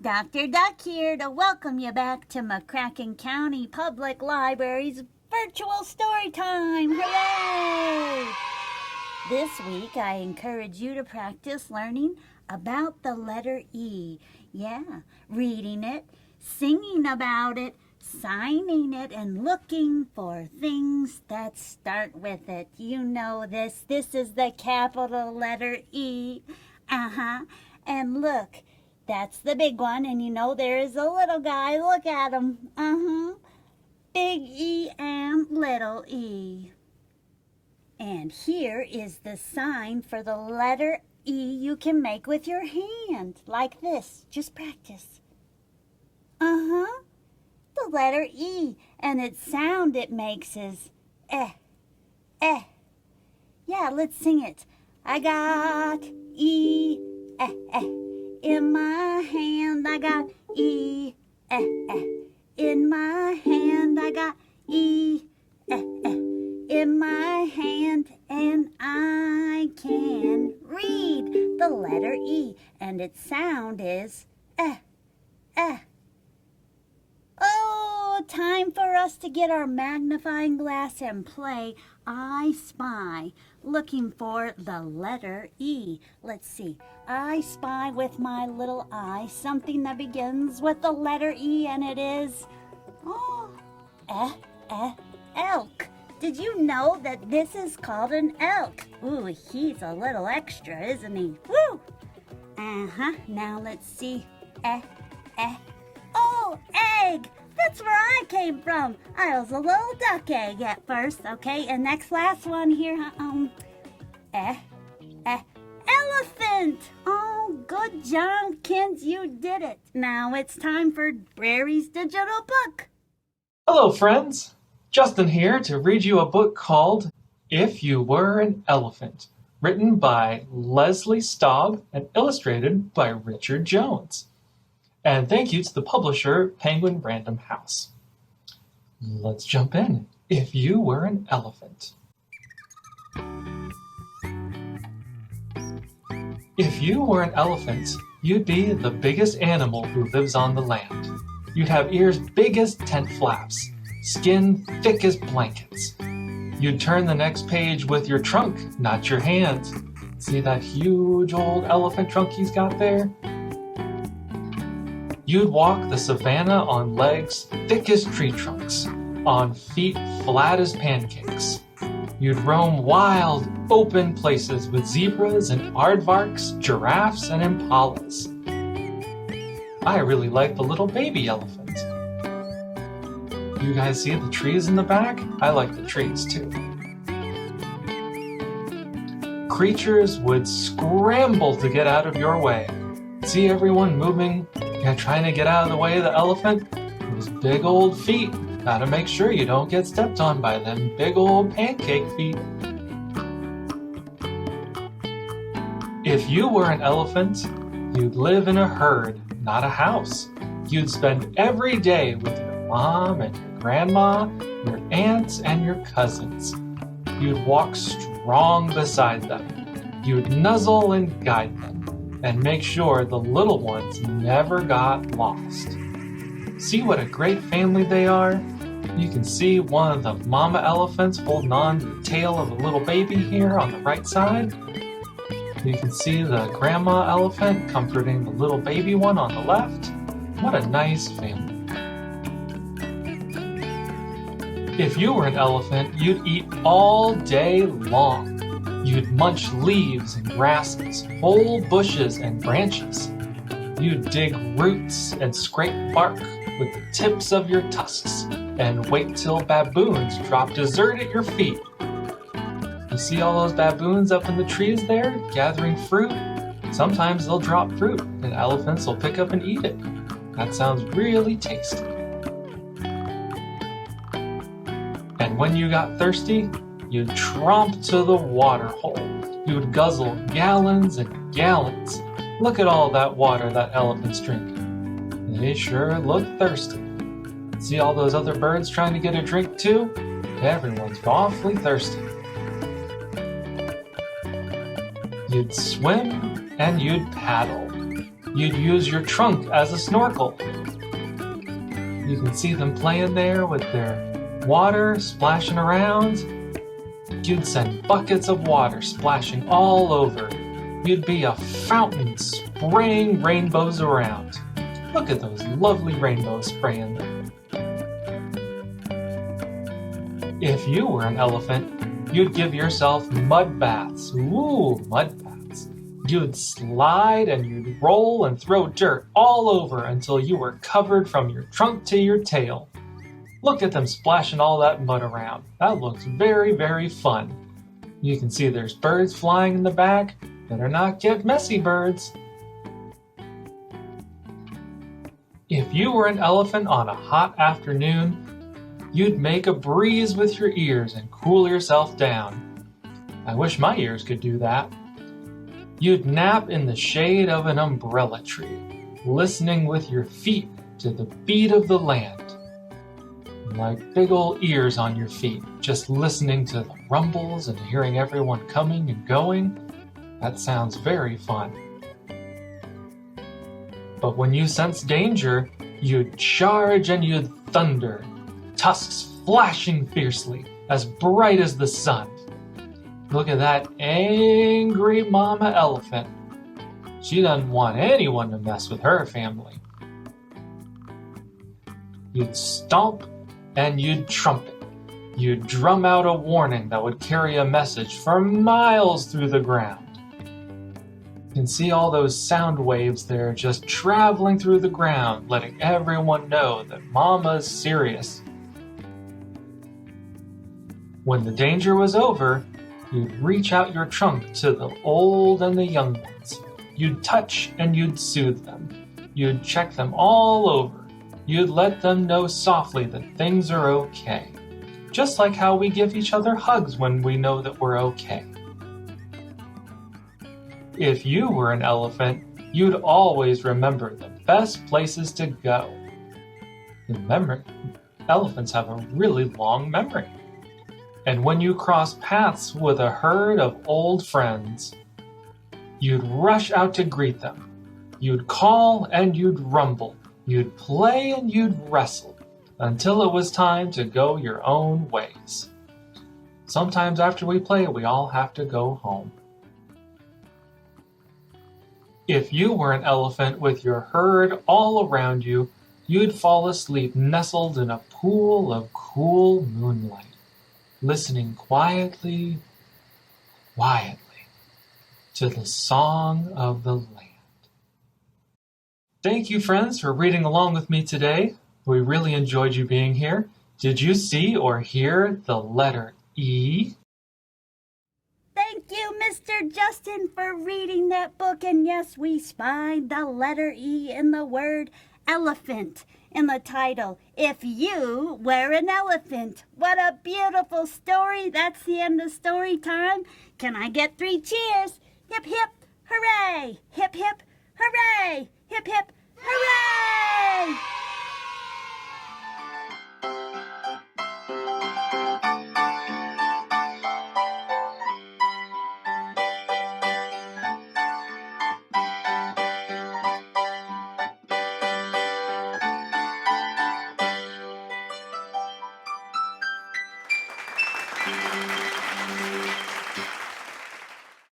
Dr. Duck here to welcome you back to McCracken County Public Library's virtual story time. Hooray! This week I encourage you to practice learning about the letter E. Yeah, reading it, singing about it, signing it, and looking for things that start with it. You know this. This is the capital letter E. And look, that's the big one, and you know there is a little guy. Look at him. Big E and little e. And here is the sign for the letter E you can make with your hand, like this. Just practice. The letter E, and its sound it makes is eh, eh. Yeah, let's sing it. I got E, eh, eh. In my hand I got E, eh, eh. In my hand I got E, eh, eh. In my hand, and I can read the letter E, and its sound is eh, eh. Oh, time for us to get our magnifying glass and play I Spy, looking for the letter E. Let's see. I spy with my little eye something that begins with the letter E, and it is, elk. Did you know that this is called an elk? Ooh, he's a little extra, isn't he? Woo! Now let's see. Oh, egg! That's where I came from. I was a little duck egg at first, okay? And next last one here, elephant! Oh, good job, kids, you did it. Now it's time for Brary's digital book. Hello, friends. Justin here to read you a book called If You Were an Elephant, written by Leslie Staub and illustrated by Richard Jones. And thank you to the publisher, Penguin Random House. Let's jump in. If you were an elephant. If you were an elephant, you'd be the biggest animal who lives on the land. You'd have ears big as tent flaps, skin thick as blankets. You'd turn the next page with your trunk, not your hands. See that huge old elephant trunk he's got there? You'd walk the savannah on legs thick as tree trunks, on feet flat as pancakes. You'd roam wild, open places with zebras and aardvarks, giraffes and impalas. I really like the little baby elephant. You guys see the trees in the back? I like the trees too. Creatures would scramble to get out of your way. See everyone moving, trying to get out of the way of the elephant? Those big old feet. Gotta make sure you don't get stepped on by them big old pancake feet. If you were an elephant, you'd live in a herd, not a house. You'd spend every day with your mom and your grandma, your aunts and your cousins. You'd walk strong beside them. You'd nuzzle and guide them, and make sure the little ones never got lost. See what a great family they are? You can see one of the mama elephants holding on to the tail of a little baby here on the right side. You can see the grandma elephant comforting the little baby one on the left. What a nice family. If you were an elephant, you'd eat all day long. You'd munch leaves and grasses, whole bushes and branches. You'd dig roots and scrape bark with the tips of your tusks and wait till baboons drop dessert at your feet. You see all those baboons up in the trees there, gathering fruit? Sometimes they'll drop fruit and elephants will pick up and eat it. That sounds really tasty. And when you got thirsty, you'd tromp to the water hole. You'd guzzle gallons and gallons. Look at all that water that elephant's drinking. They sure look thirsty. See all those other birds trying to get a drink too? Everyone's awfully thirsty. You'd swim and you'd paddle. You'd use your trunk as a snorkel. You can see them playing there with their water splashing around. You'd send buckets of water splashing all over. You'd be a fountain spraying rainbows around. Look at those lovely rainbows spraying there. If you were an elephant, you'd give yourself mud baths. Ooh, mud baths. You'd slide and you'd roll and throw dirt all over until you were covered from your trunk to your tail. Look at them splashing all that mud around. That looks very, very fun. You can see there's birds flying in the back. Better not get messy, birds. If you were an elephant on a hot afternoon, you'd make a breeze with your ears and cool yourself down. I wish my ears could do that. You'd nap in the shade of an umbrella tree, listening with your feet to the beat of the land. Like big old ears on your feet, just listening to the rumbles and hearing everyone coming and going. That sounds very fun. But when you sense danger, you'd charge and you'd thunder, tusks flashing fiercely, as bright as the sun. Look at that angry mama elephant. She doesn't want anyone to mess with her family. You'd stomp and you'd trumpet. You'd drum out a warning that would carry a message for miles through the ground. You can see all those sound waves there just traveling through the ground, letting everyone know that Mama's serious. When the danger was over, you'd reach out your trunk to the old and the young ones. You'd touch and you'd soothe them. You'd check them all over. You'd let them know softly that things are okay. Just like how we give each other hugs when we know that we're okay. If you were an elephant, you'd always remember the best places to go. Elephants have a really long memory. And when you cross paths with a herd of old friends, you'd rush out to greet them. You'd call and you'd rumble. You'd play and you'd wrestle until it was time to go your own ways. Sometimes after we play, we all have to go home. If you were an elephant with your herd all around you, you'd fall asleep nestled in a pool of cool moonlight, listening quietly to the song of the land. Thank you, friends, for reading along with me today. We really enjoyed you being here. Did you see or hear the letter E? Thank you, Mr. Justin, for reading that book. And yes, we spied the letter E in the word elephant in the title, If You Were an Elephant. What a beautiful story. That's the end of story time. Can I get 3 cheers? Hip, hip, hooray! Hip, hip, hooray! Hip, hip, hooray!